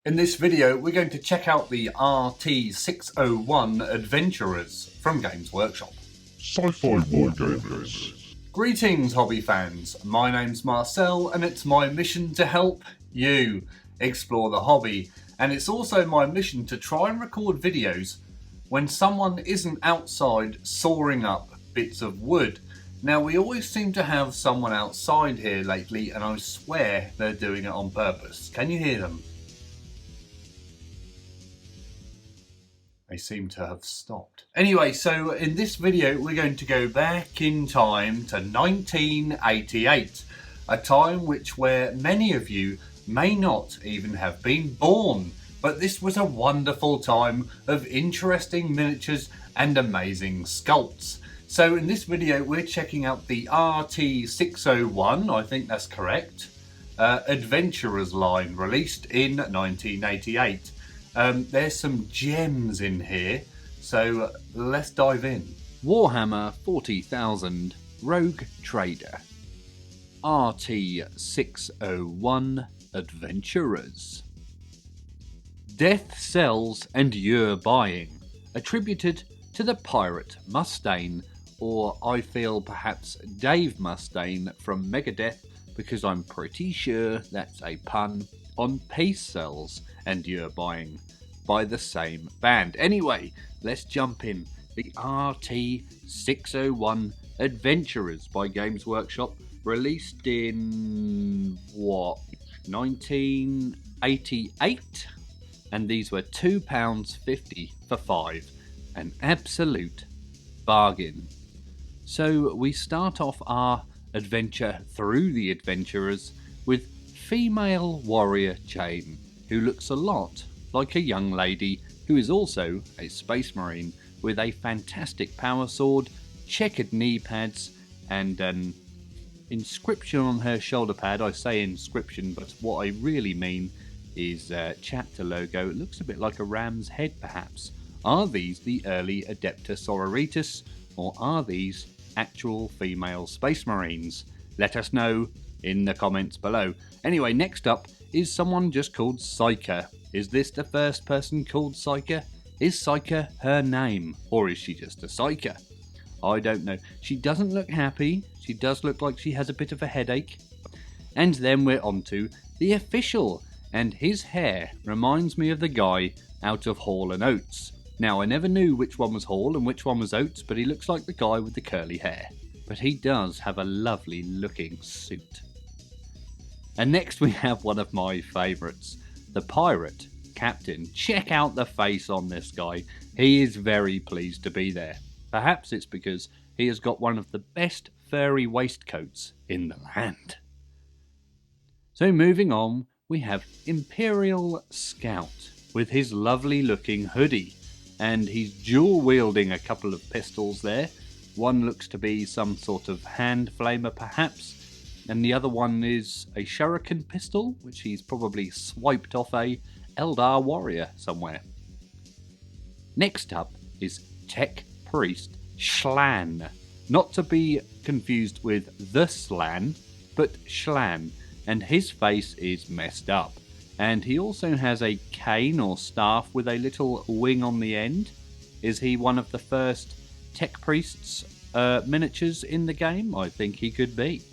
In this video, we're going to check out the RT601 Adventurers from Games Workshop. Scifiwargamers. Greetings, hobby fans. My name's Marcel, and it's my mission to help you explore the hobby. And it's also my mission to try and record videos when someone isn't outside sawing up bits of wood. Now, we always seem to have someone outside here lately, and I swear they're doing it on purpose. Can you hear them? They seem to have stopped. Anyway, so in this video, we're going to go back in time to 1988, a time where many of you may not even have been born. But this was a wonderful time of interesting miniatures and amazing sculpts. So in this video, we're checking out the RT601, I think that's correct, Adventurers line, released in 1988. There's some gems in here, so let's dive in. Warhammer 40,000 Rogue Trader, RT601 Adventurers. Death Sells and You're Buying, attributed to the pirate Mustaine, or I feel perhaps Dave Mustaine from Megadeth, because I'm pretty sure that's a pun on Peace Sells and You're Buying by the same band. Anyway, let's jump in. The RT601 Adventurers by Games Workshop, released in 1988, and these were £2.50 for 5, an absolute bargain. So we start off our adventure through the Adventurers with female warrior Jane, who looks a lot like a young lady who is also a space marine, with a fantastic power sword, checkered knee pads, and an inscription on her shoulder pad. I say inscription, but what I really mean is chapter logo. It looks a bit like a ram's head, perhaps. Are these the early Adepta Sororitas, or are these actual female space marines? Let us know in the comments below. Anyway, next up is someone just called Psyker. Is this the first person called Psyker? Is Psyker her name, or is she just a Psyker? I don't know. She doesn't look happy. She does look like she has a bit of a headache. And then we're on to the official, and his hair reminds me of the guy out of Hall & Oates. Now, I never knew which one was Hall and which one was Oates, but he looks like the guy with the curly hair. But he does have a lovely looking suit. And next we have one of my favourites, the pirate captain. Check out the face on this guy. He is very pleased to be there. Perhaps it's because he has got one of the best furry waistcoats in the land. So moving on, we have Imperial Scout with his lovely looking hoodie, and he's dual wielding a couple of pistols there. One looks to be some sort of hand flamer perhaps, and the other one is a shuriken pistol, which he's probably swiped off a Eldar warrior somewhere. Next up is Tech Priest Schlan, not to be confused with the Slan, but Schlan, and his face is messed up. And he also has a cane or staff with a little wing on the end. Is he one of the first Tech Priests miniatures in the game? I think he could be.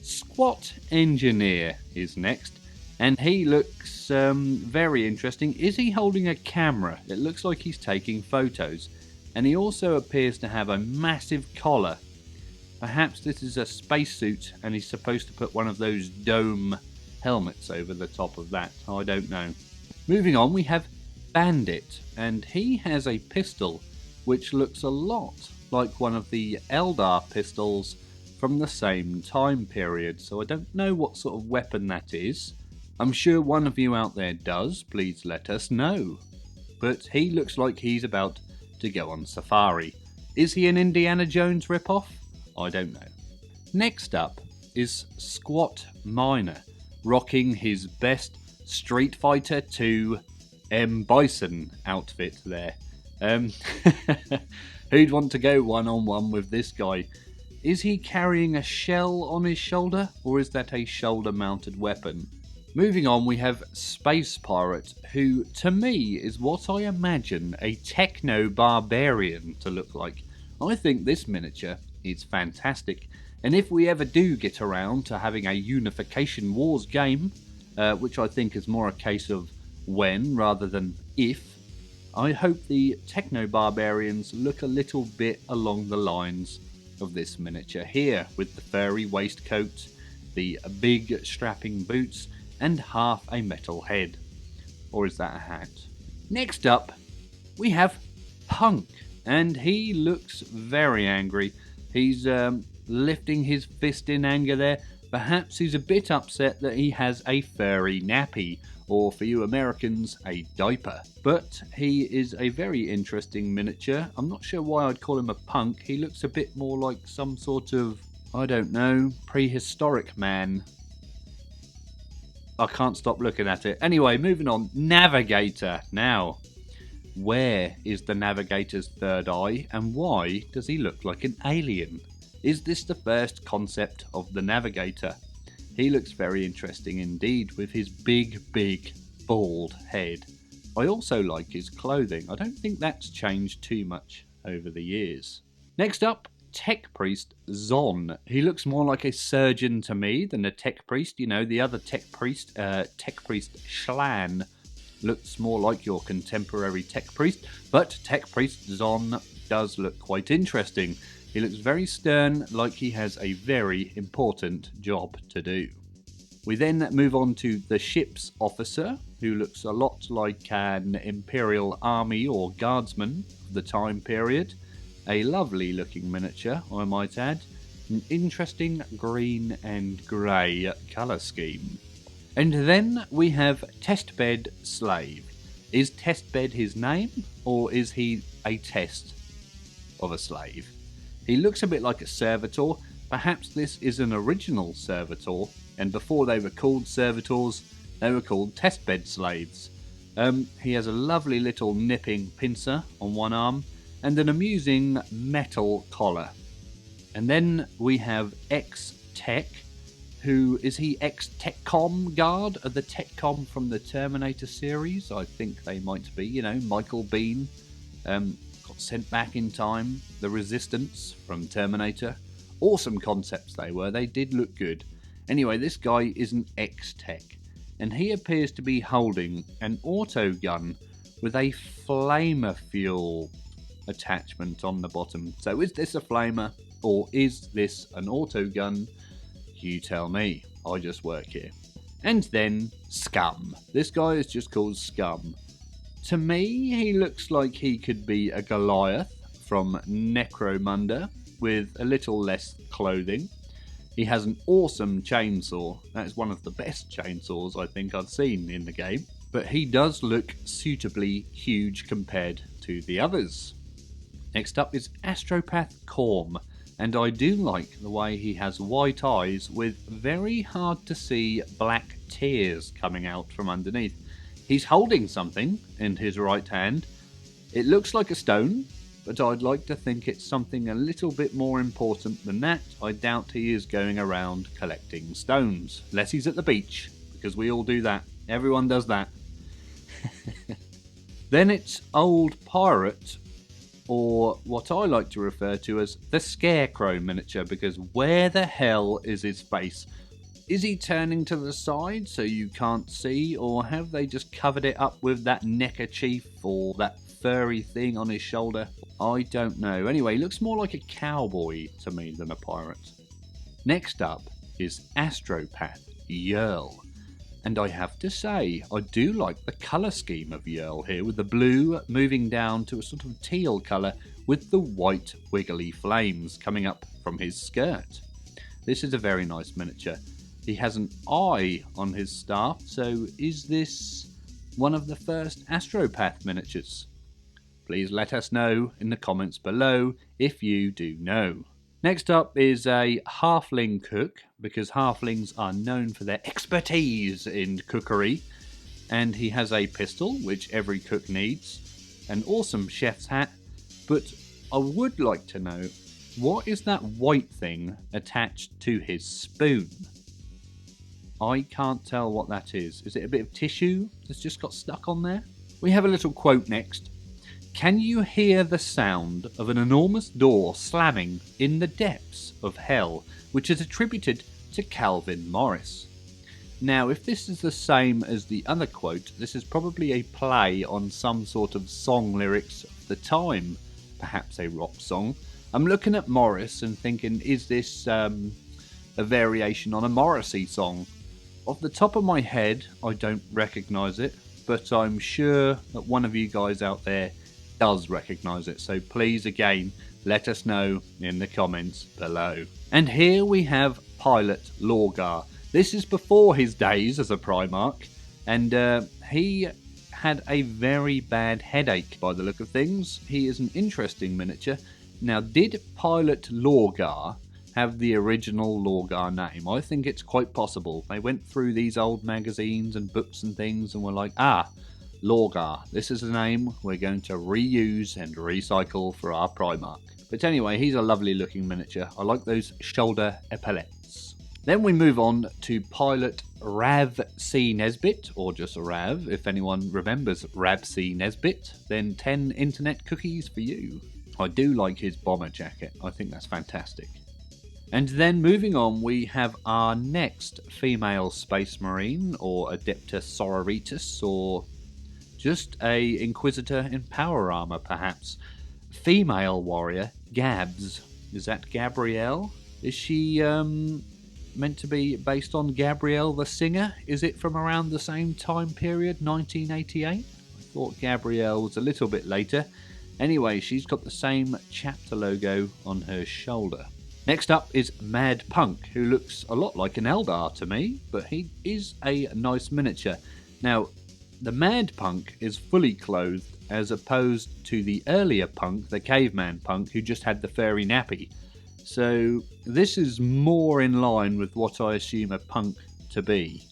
Squat Engineer is next, and he looks very interesting. Is he holding a camera? It looks like he's taking photos, and he also appears to have a massive collar. Perhaps this is a spacesuit and he's supposed to put one of those dome helmets over the top of that. I don't know. Moving on, we have Bandit, and he has a pistol which looks a lot like one of the Eldar pistols from the same time period, so I don't know what sort of weapon that is. I'm sure one of you out there does. Please let us know. But he looks like he's about to go on safari. Is he an Indiana Jones ripoff? I don't know. Next up is Squat Miner, rocking his best Street Fighter 2 M. Bison outfit there. Who'd want to go one-on-one with this guy? Is he carrying a shell on his shoulder, or is that a shoulder-mounted weapon? Moving on, we have Space Pirate, who to me is what I imagine a techno-barbarian to look like. I think this miniature is fantastic, and if we ever do get around to having a Unification Wars game, which I think is more a case of when rather than if, I hope the techno-barbarians look a little bit along the lines of this miniature here, with the furry waistcoat, the big strapping boots, and half a metal head. Or is that a hat? Next up, we have Punk, and he looks very angry. He's lifting his fist in anger there. Perhaps he's a bit upset that he has a furry nappy, or for you Americans, a diaper. But he is a very interesting miniature. I'm not sure why I'd call him a punk. He looks a bit more like some sort of, I don't know, prehistoric man. I can't stop looking at it. Anyway, moving on. Navigator. Now, where is the Navigator's third eye, and why does he look like an alien? Is this the first concept of the Navigator? He looks very interesting indeed, with his big, bald head. I also like his clothing. I don't think that's changed too much over the years. Next up, Tech Priest Zon. He looks more like a surgeon to me than a Tech Priest. You know, the other Tech Priest Schlan, looks more like your contemporary Tech Priest. But Tech Priest Zon does look quite interesting. He looks very stern, like he has a very important job to do. We then move on to the ship's officer, who looks a lot like an Imperial Army or Guardsman of the time period. A lovely looking miniature, I might add. An interesting green and grey colour scheme. And then we have Testbed Slave. Is Testbed his name, or is he a test of a slave? He looks a bit like a servitor. Perhaps this is an original servitor, and before they were called servitors, they were called testbed slaves. He has a lovely little nipping pincer on one arm, and an amusing metal collar. And then we have X-Tech, who is he ex-Techcom guard of the Techcom from the Terminator series? I think they might be, you know, Michael Biehn. Got sent back in time, the Resistance from Terminator. Awesome concepts they were, they did look good. Anyway, this guy is an X-Tech, and he appears to be holding an auto gun with a flamer fuel attachment on the bottom. So is this a flamer, or is this an auto gun? You tell me, I just work here. And then Scum. This guy is just called Scum. To me, he looks like he could be a Goliath from Necromunda with a little less clothing. He has an awesome chainsaw. That is one of the best chainsaws I think I've seen in the game. But he does look suitably huge compared to the others. Next up is Astropath Corm. And I do like the way he has white eyes with very hard to see black tears coming out from underneath. He's holding something in his right hand. It looks like a stone, but I'd like to think it's something a little bit more important than that. I doubt he is going around collecting stones, unless he's at the beach, because we all do that. Everyone does that. Then it's Old Pirate, or what I like to refer to as the Scarecrow miniature, because where the hell is his face? Is he turning to the side so you can't see, or have they just covered it up with that neckerchief or that furry thing on his shoulder? I don't know. Anyway, he looks more like a cowboy to me than a pirate. Next up is Astropath Yerl. And I have to say, I do like the colour scheme of Yerl here, with the blue moving down to a sort of teal colour with the white wiggly flames coming up from his skirt. This is a very nice miniature. He has an eye on his staff, so is this one of the first Astropath miniatures? Please let us know in the comments below if you do know. Next up is a halfling cook, because halflings are known for their expertise in cookery. And he has a pistol, which every cook needs, an awesome chef's hat, but I would like to know, what is that white thing attached to his spoon? I can't tell what that is. Is it a bit of tissue that's just got stuck on there? We have a little quote next. Can you hear the sound of an enormous door slamming in the depths of hell, which is attributed to Calvin Morris? Now, if this is the same as the other quote, this is probably a play on some sort of song lyrics of the time, perhaps a rock song. I'm looking at Morris and thinking, is this a variation on a Morrissey song? Off the top of my head, I don't recognise it, but I'm sure that one of you guys out there does recognise it. So please, again, let us know in the comments below. And here we have Pilot Lorgar. This is before his days as a Primarch, and he had a very bad headache by the look of things. He is an interesting miniature. Now, did Pilot Lorgar have the original Lorgar name? I think it's quite possible. They went through these old magazines and books and things and were like, Lorgar, this is a name we're going to reuse and recycle for our Primarch. But anyway, he's a lovely looking miniature. I like those shoulder epaulets. Then we move on to Pilot Rav C. Nesbit, or just Rav. If anyone remembers Rav C. Nesbit, then 10 internet cookies for you. I do like his bomber jacket. I think that's fantastic. And then moving on, we have our next female Space Marine, or Adepta Sororitas, or just a Inquisitor in power armor, perhaps. Female warrior, Gabs. Is that Gabrielle? Is she meant to be based on Gabrielle the singer? Is it from around the same time period, 1988? I thought Gabrielle was a little bit later. Anyway, she's got the same chapter logo on her shoulder. Next up is Mad Punk, who looks a lot like an Eldar to me, but he is a nice miniature. Now, the Mad Punk is fully clothed, as opposed to the earlier Punk, the Caveman Punk, who just had the furry nappy. So this is more in line with what I assume a Punk to be.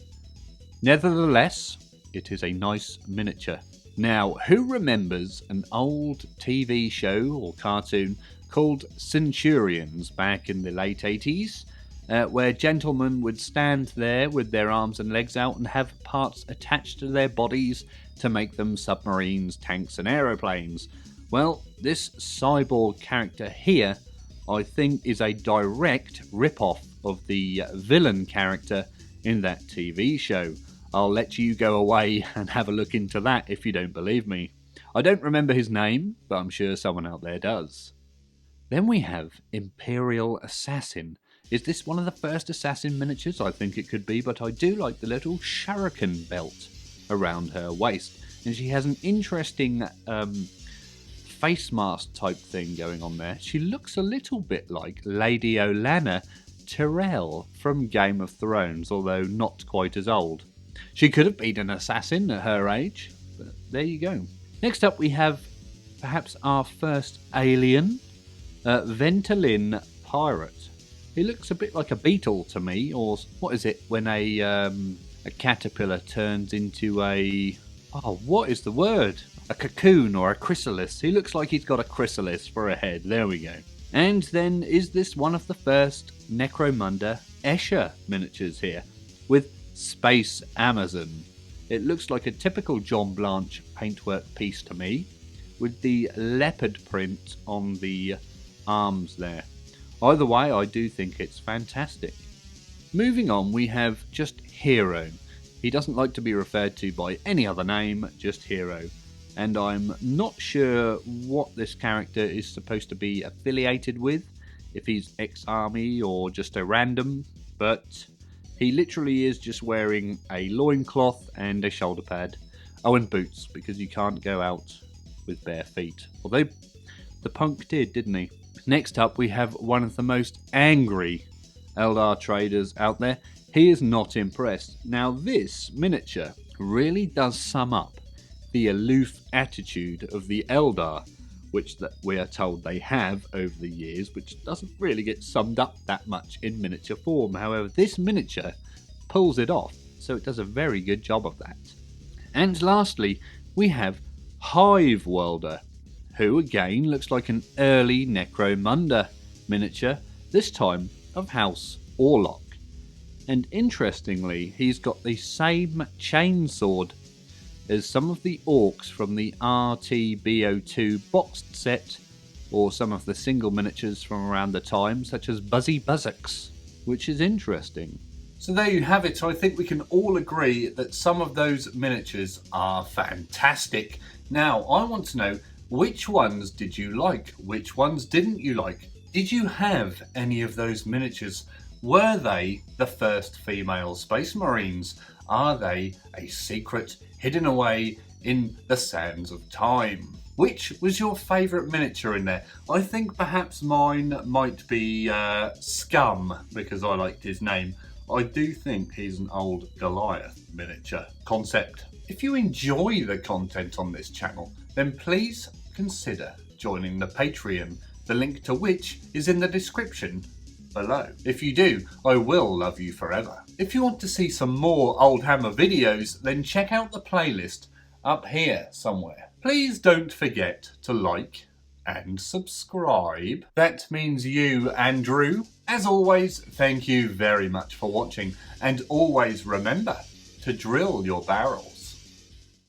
Nevertheless, it is a nice miniature. Now, who remembers an old TV show or cartoon called Centurions back in the late 80s, where gentlemen would stand there with their arms and legs out and have parts attached to their bodies to make them submarines, tanks and aeroplanes? Well, this cyborg character here, I think, is a direct rip-off of the villain character in that TV show. I'll let you go away and have a look into that if you don't believe me. I don't remember his name, but I'm sure someone out there does. Then we have Imperial Assassin. Is this one of the first assassin miniatures? I think it could be, but I do like the little shuriken belt around her waist. And she has an interesting face mask type thing going on there. She looks a little bit like Lady Olenna Tyrell from Game of Thrones, although not quite as old. She could have been an assassin at her age, but there you go. Next up we have perhaps our first alien, Ventolin Pirate. He looks a bit like a beetle to me, or what is it when a caterpillar turns into a... oh, what is the word? A cocoon or a chrysalis. He looks like he's got a chrysalis for a head. There we go. And then is this one of the first Necromunda Escher miniatures here, with Space Amazon. It looks like a typical John Blanche paintwork piece to me, with the leopard print on the arms there. Either way, I do think it's fantastic. Moving on, we have just Hero. He doesn't like to be referred to by any other name, just Hero. And I'm not sure what this character is supposed to be affiliated with, if he's ex-army or just a random, but he literally is just wearing a loincloth and a shoulder pad. Oh, and boots, because you can't go out with bare feet. Although the punk did, didn't he? Next up, we have one of the most angry Eldar traders out there. He is not impressed. Now, this miniature really does sum up the aloof attitude of the Eldar, which that we are told they have over the years, which doesn't really get summed up that much in miniature form. However, this miniature pulls it off, so it does a very good job of that. And lastly, we have Hive Welder, who again looks like an early Necromunda miniature, this time of House Orlok. And interestingly, he's got the same chainsword as some of the orcs from the RTB02 boxed set, or some of the single miniatures from around the time, such as Buzzy Buzzocks, which is interesting. So there you have it. I think we can all agree that some of those miniatures are fantastic. Now, I want to know, which ones did you like? Which ones didn't you like? Did you have any of those miniatures? Were they the first female Space Marines? Are they a secret hidden away in the sands of time? Which was your favourite miniature in there? I think perhaps mine might be Scum, because I liked his name. I do think he's an old Goliath miniature concept. If you enjoy the content on this channel, then please consider joining the Patreon, the link to which is in the description below. If you do, I will love you forever. If you want to see some more Oldhammer videos, then check out the playlist up here somewhere. Please don't forget to like and subscribe. That means you, Andrew. As always, thank you very much for watching, and always remember to drill your barrel.